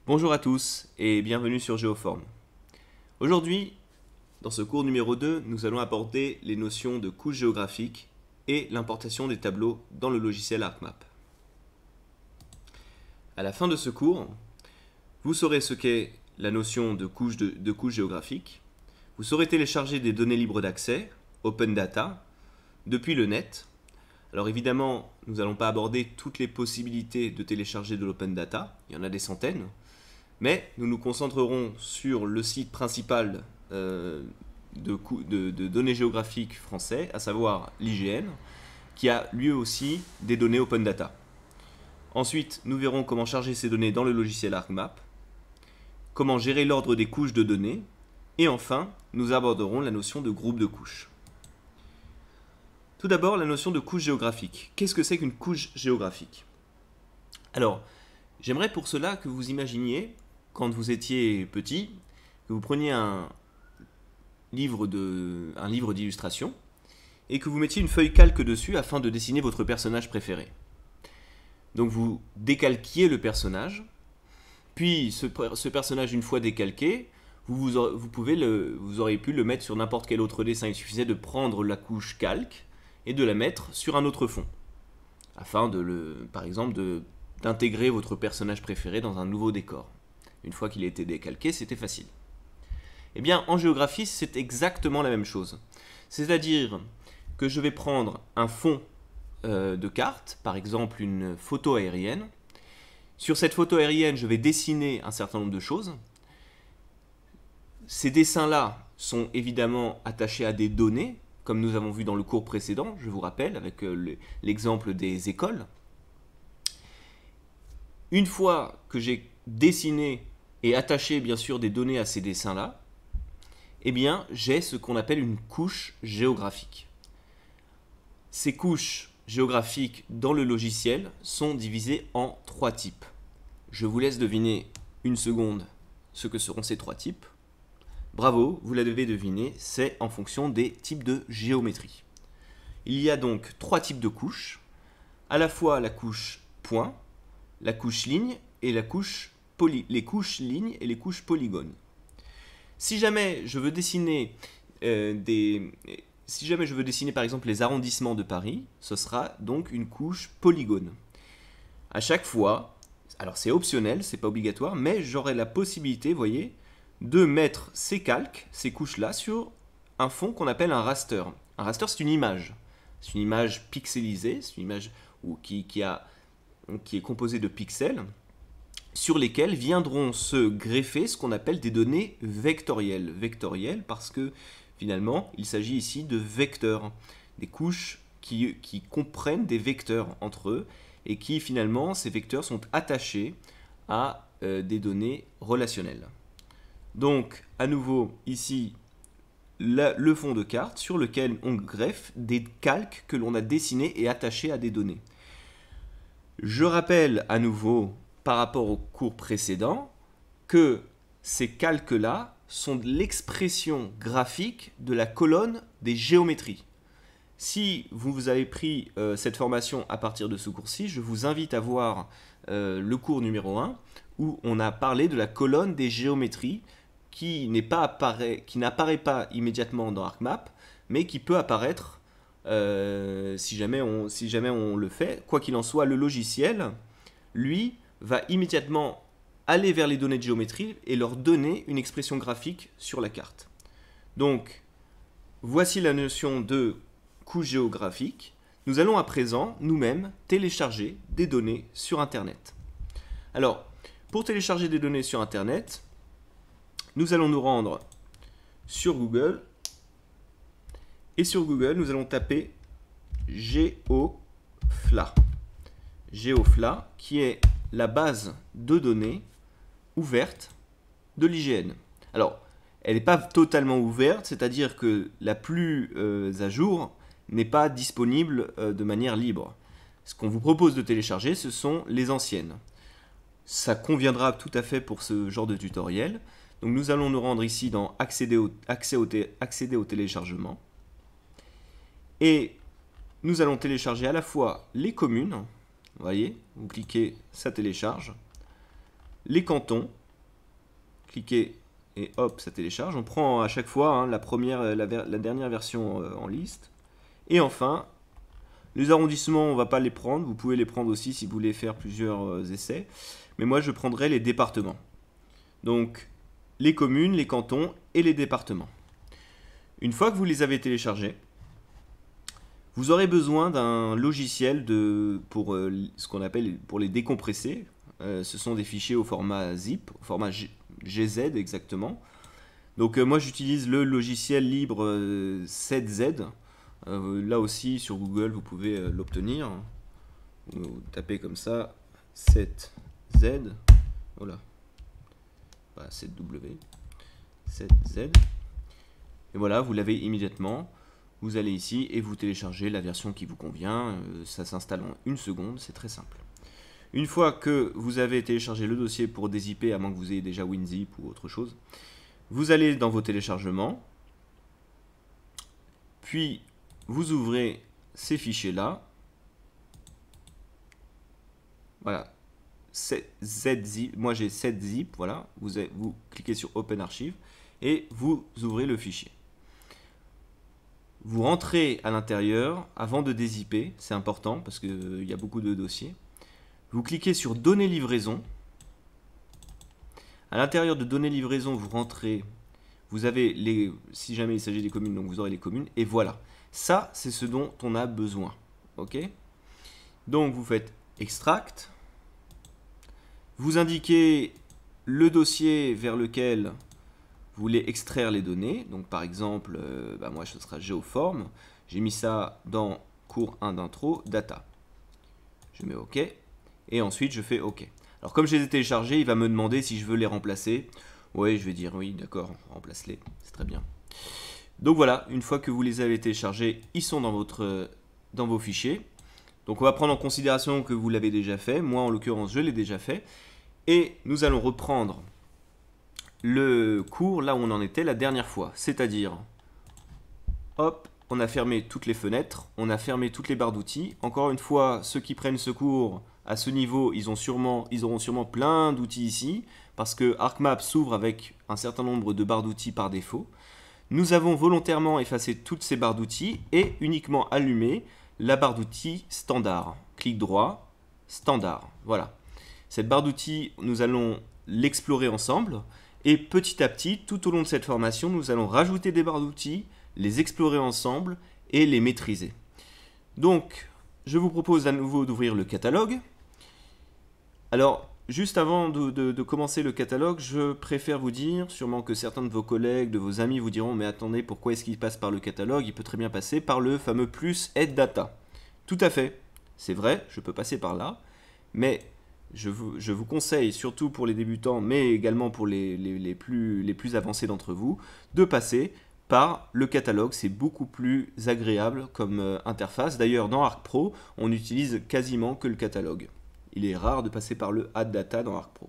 Bonjour à tous et bienvenue sur Géoform. Aujourd'hui, dans ce cours numéro 2, nous allons aborder les notions de couches géographiques et l'importation des tableaux dans le logiciel ArcMap. À la fin de ce cours, vous saurez ce qu'est la notion de couche géographique. Vous saurez télécharger des données libres d'accès, Open Data, depuis le net. Alors évidemment, nous n'allons pas aborder toutes les possibilités de télécharger de l'Open Data, il y en a des centaines. Mais nous nous concentrerons sur le site principal de données géographiques français, à savoir l'IGN, qui a lui aussi des données Open Data. Ensuite, nous verrons comment charger ces données dans le logiciel ArcMap, comment gérer l'ordre des couches de données, et enfin, nous aborderons la notion de groupe de couches. Tout d'abord, la notion de couche géographique. Qu'est-ce que c'est qu'une couche géographique? Alors, j'aimerais pour cela que vous imaginiez, quand vous étiez petit, que vous preniez un livre d'illustration et que vous mettiez une feuille calque dessus afin de dessiner votre personnage préféré. Donc vous décalquiez le personnage, puis ce personnage, une fois décalqué, vous auriez pu le mettre sur n'importe quel autre dessin. Il suffisait de prendre la couche calque et de la mettre sur un autre fond, afin par exemple d'intégrer votre personnage préféré dans un nouveau décor. Une fois qu'il a été décalqué, c'était facile. Eh bien, en géographie, c'est exactement la même chose. C'est-à-dire que je vais prendre un fond de carte, par exemple une photo aérienne. Sur cette photo aérienne, je vais dessiner un certain nombre de choses. Ces dessins-là sont évidemment attachés à des données, comme nous avons vu dans le cours précédent, je vous rappelle, avec l'exemple des écoles. Une fois que j'ai dessiné et attaché bien sûr des données à ces dessins-là, eh bien j'ai ce qu'on appelle une couche géographique. Ces couches géographiques dans le logiciel sont divisées en 3 types. Je vous laisse deviner une seconde ce que seront ces 3 types. Bravo, vous la devez deviner, c'est en fonction des types de géométrie. Il y a donc 3 types de couches, à la fois la couche point, la couche ligne et les couches lignes et les couches polygones. Si jamais je veux dessiner par exemple les arrondissements de Paris, ce sera donc une couche polygone. À chaque fois, alors c'est optionnel, c'est pas obligatoire, mais j'aurai la possibilité, voyez, de mettre ces calques, ces couches-là, sur un fond qu'on appelle un raster. Un raster, c'est une image. C'est une image pixelisée, c'est une image qui est composée de pixels, sur lesquels viendront se greffer ce qu'on appelle des données vectorielles. Vectorielles parce que finalement, il s'agit ici de vecteurs, des couches qui comprennent des vecteurs entre eux et qui finalement, ces vecteurs sont attachés à des données relationnelles. Donc, à nouveau, ici, le fond de carte sur lequel on greffe des calques que l'on a dessinés et attachés à des données. Je rappelle à nouveau, par rapport au cours précédent, que ces calques-là sont l'expression graphique de la colonne des géométries. Si vous avez pris cette formation à partir de ce cours-ci, je vous invite à voir le cours numéro 1 où on a parlé de la colonne des géométries qui n'apparaît pas immédiatement dans ArcMap, mais qui peut apparaître si jamais on le fait. Quoi qu'il en soit, le logiciel, lui, va immédiatement aller vers les données de géométrie et leur donner une expression graphique sur la carte. Donc, voici la notion de couche géographique. Nous allons à présent, nous-mêmes, télécharger des données sur Internet. Alors, pour télécharger des données sur Internet, nous allons nous rendre sur Google. Et sur Google, nous allons taper GeoFLA. GeoFLA, qui est la base de données ouverte de l'IGN. Alors, elle n'est pas totalement ouverte, c'est-à-dire que la plus à jour n'est pas disponible de manière libre. Ce qu'on vous propose de télécharger, ce sont les anciennes. Ça conviendra tout à fait pour ce genre de tutoriel. Donc nous allons nous rendre ici dans accéder au téléchargement. Et nous allons télécharger à la fois les communes. Vous voyez, vous cliquez, ça télécharge. les cantons, cliquez et hop, ça télécharge. On prend à chaque fois hein, la dernière version en liste. Et enfin, les arrondissements, on ne va pas les prendre. Vous pouvez les prendre aussi si vous voulez faire plusieurs essais. Mais moi, je prendrai les départements. Donc, les communes, les cantons et les départements. Une fois que vous les avez téléchargés, vous aurez besoin d'un logiciel pour ce qu'on appelle pour les décompresser. Ce sont des fichiers au format zip, au format GZ exactement. Donc moi j'utilise le logiciel libre 7Z. Là aussi sur Google vous pouvez l'obtenir. Vous tapez comme ça 7Z. Voilà. Voilà 7W. 7Z. Et voilà, vous l'avez immédiatement. Vous allez ici et vous téléchargez la version qui vous convient. Ça s'installe en 1 seconde, c'est très simple. Une fois que vous avez téléchargé le dossier pour dézipper, à moins que vous ayez déjà WinZip ou autre chose, vous allez dans vos téléchargements, puis vous ouvrez ces fichiers-là. Voilà, ZZip, moi j'ai 7zip, voilà, vous cliquez sur Open Archive et vous ouvrez le fichier. Vous rentrez à l'intérieur avant de dézipper, c'est important parce qu'il y a beaucoup de dossiers. Vous cliquez sur Données livraison. À l'intérieur de Données livraison, vous rentrez, vous avez si jamais il s'agit des communes, donc vous aurez les communes, et voilà. Ça, c'est ce dont on a besoin. Ok? Donc vous faites Extract. Vous indiquez le dossier vers lequel vous voulez extraire les données. Donc par exemple, moi ce sera Géoform. J'ai mis ça dans cours 1 d'intro, Data. Je mets OK. Et ensuite, je fais OK. Alors, comme je les ai téléchargés, il va me demander si je veux les remplacer. Oui, je vais dire oui, d'accord, remplace-les. C'est très bien. Donc voilà, une fois que vous les avez téléchargés, ils sont dans vos fichiers. Donc, on va prendre en considération que vous l'avez déjà fait. Moi, en l'occurrence, je l'ai déjà fait. Et nous allons reprendre le cours là où on en était la dernière fois. C'est-à-dire, hop, on a fermé toutes les fenêtres, on a fermé toutes les barres d'outils. Encore une fois, ceux qui prennent ce cours à ce niveau, ils auront sûrement plein d'outils ici, parce que ArcMap s'ouvre avec un certain nombre de barres d'outils par défaut. Nous avons volontairement effacé toutes ces barres d'outils et uniquement allumé la barre d'outils standard. Clic droit, standard. Voilà. Cette barre d'outils, nous allons l'explorer ensemble. Et petit à petit, tout au long de cette formation, nous allons rajouter des barres d'outils, les explorer ensemble et les maîtriser. Donc, je vous propose à nouveau d'ouvrir le catalogue. Alors, juste avant de commencer le catalogue, je préfère vous dire, sûrement que certains de vos collègues, de vos amis vous diront « Mais attendez, pourquoi est-ce qu'il passe par le catalogue? Il peut très bien passer par le fameux plus Add Data. » Tout à fait, c'est vrai, je peux passer par là, mais je vous conseille, surtout pour les débutants, mais également pour les plus avancés d'entre vous, de passer par le catalogue. C'est beaucoup plus agréable comme interface. D'ailleurs, dans ArcPro, on n'utilise quasiment que le catalogue. Il est rare de passer par le Add Data dans ArcPro.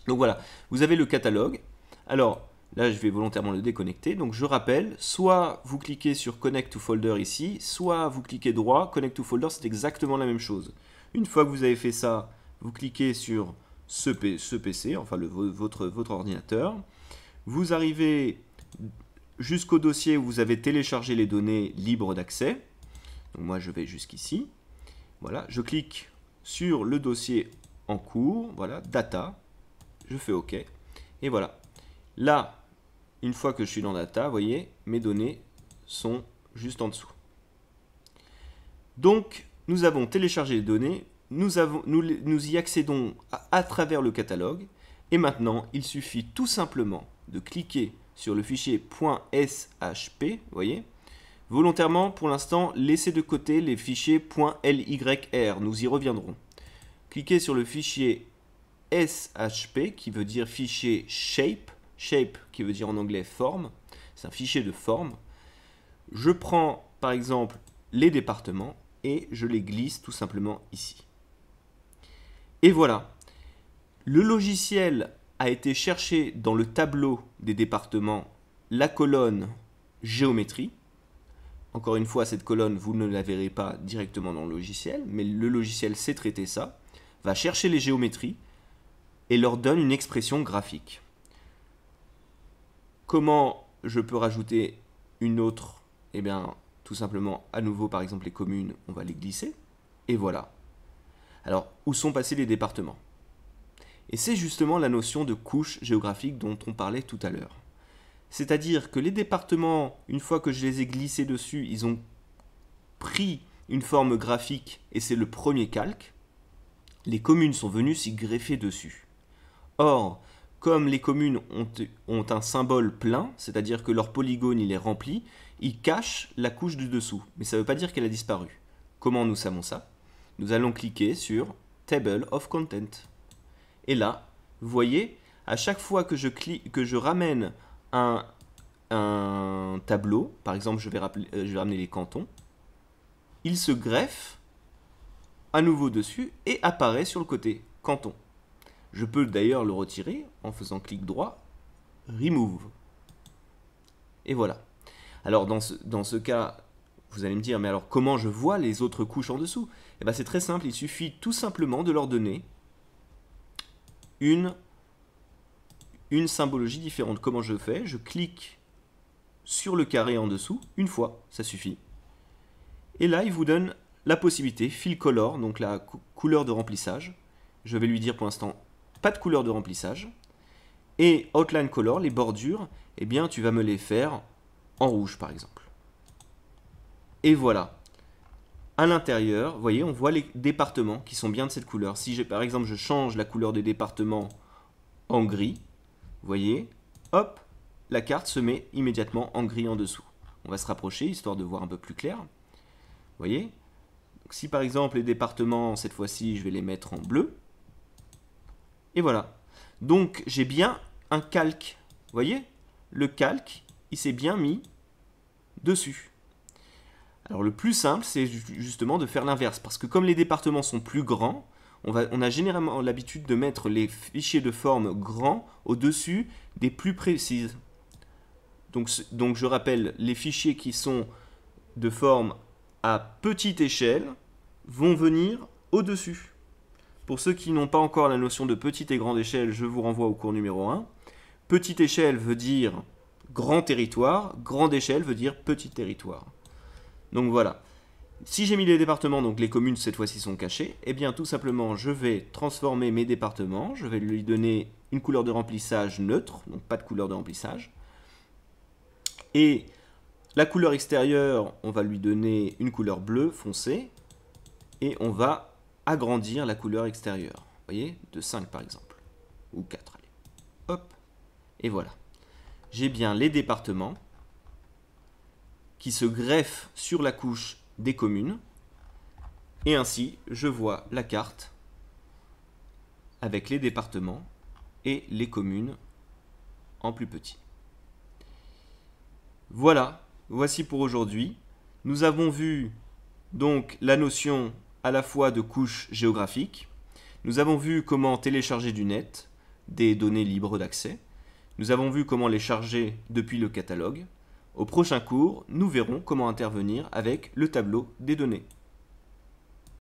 Donc voilà, vous avez le catalogue. Alors, là, je vais volontairement le déconnecter. Donc, je rappelle, soit vous cliquez sur Connect to Folder ici, soit vous cliquez droit. Connect to Folder, c'est exactement la même chose. Une fois que vous avez fait ça, vous cliquez sur ce PC, enfin votre ordinateur. Vous arrivez jusqu'au dossier où vous avez téléchargé les données libres d'accès. Donc moi, je vais jusqu'ici. Voilà, je clique sur le dossier en cours, voilà, Data. Je fais OK. Et voilà. Là, une fois que je suis dans Data, vous voyez, mes données sont juste en dessous. Donc, nous avons téléchargé les données. Nous y accédons à travers le catalogue. Et maintenant, il suffit tout simplement de cliquer sur le fichier .shp, vous voyez. Volontairement, pour l'instant, laissez de côté les fichiers .lyr, nous y reviendrons. Cliquez sur le fichier shp, qui veut dire fichier shape, shape qui veut dire en anglais forme, c'est un fichier de forme. Je prends par exemple les départements et je les glisse tout simplement ici. Et voilà, le logiciel a été chercher dans le tableau des départements la colonne géométrie. Encore une fois, cette colonne, vous ne la verrez pas directement dans le logiciel, mais le logiciel sait traiter ça, va chercher les géométries, et leur donne une expression graphique. Comment je peux rajouter une autre? Eh bien, tout simplement, à nouveau, par exemple, les communes, on va les glisser. Et voilà. Alors, où sont passés les départements? Et c'est justement la notion de couche géographique dont on parlait tout à l'heure. C'est-à-dire que les départements, une fois que je les ai glissés dessus, ils ont pris une forme graphique et c'est le premier calque. Les communes sont venues s'y greffer dessus. Or, comme les communes ont un symbole plein, c'est-à-dire que leur polygone il est rempli, ils cachent la couche du dessous. Mais ça ne veut pas dire qu'elle a disparu. Comment nous savons ça? Nous allons cliquer sur Table of Content. Et là, vous voyez, à chaque fois que je ramène un tableau, par exemple je vais ramener les cantons, il se greffe à nouveau dessus et apparaît sur le côté canton. Je peux d'ailleurs le retirer en faisant clic droit, Remove. Et voilà. Alors dans ce cas, vous allez me dire, mais alors comment je vois les autres couches en dessous? Eh bien c'est très simple, il suffit tout simplement de leur donner une symbologie différente. Comment je fais? Je clique sur le carré en dessous, une fois, ça suffit. Et là, il vous donne la possibilité, Fill Color, donc la couleur de remplissage. Je vais lui dire pour l'instant, pas de couleur de remplissage. Et Outline Color, les bordures, eh bien, tu vas me les faire en rouge, par exemple. Et voilà. À l'intérieur, vous voyez, on voit les départements qui sont bien de cette couleur. Si, par exemple, je change la couleur des départements en gris, vous voyez, hop, la carte se met immédiatement en gris en dessous. On va se rapprocher, histoire de voir un peu plus clair. Vous voyez? Donc, si par exemple les départements, cette fois-ci, je vais les mettre en bleu. Et voilà. Donc j'ai bien un calque. Vous voyez? Le calque, il s'est bien mis dessus. Alors le plus simple, c'est justement de faire l'inverse. Parce que comme les départements sont plus grands, on a généralement l'habitude de mettre les fichiers de forme grands au-dessus des plus précises. Donc je rappelle, les fichiers qui sont de forme à petite échelle vont venir au-dessus. Pour ceux qui n'ont pas encore la notion de petite et grande échelle, je vous renvoie au cours numéro 1. Petite échelle veut dire grand territoire, grande échelle veut dire petit territoire. Donc voilà. Si j'ai mis les départements, donc les communes cette fois-ci sont cachées, eh bien tout simplement je vais transformer mes départements, je vais lui donner une couleur de remplissage neutre, donc pas de couleur de remplissage. Et la couleur extérieure, on va lui donner une couleur bleue foncée et on va agrandir la couleur extérieure. Vous voyez, de 5 par exemple, ou 4, allez. Hop, et voilà. J'ai bien les départements qui se greffent sur la couche des communes et ainsi je vois la carte avec les départements et les communes en plus petit. Voilà, voici pour aujourd'hui. Nous avons vu donc la notion à la fois de couche géographique. Nous avons vu comment télécharger du net des données libres d'accès. Nous avons vu comment les charger depuis le catalogue. Au prochain cours, nous verrons comment intervenir avec le tableau des données.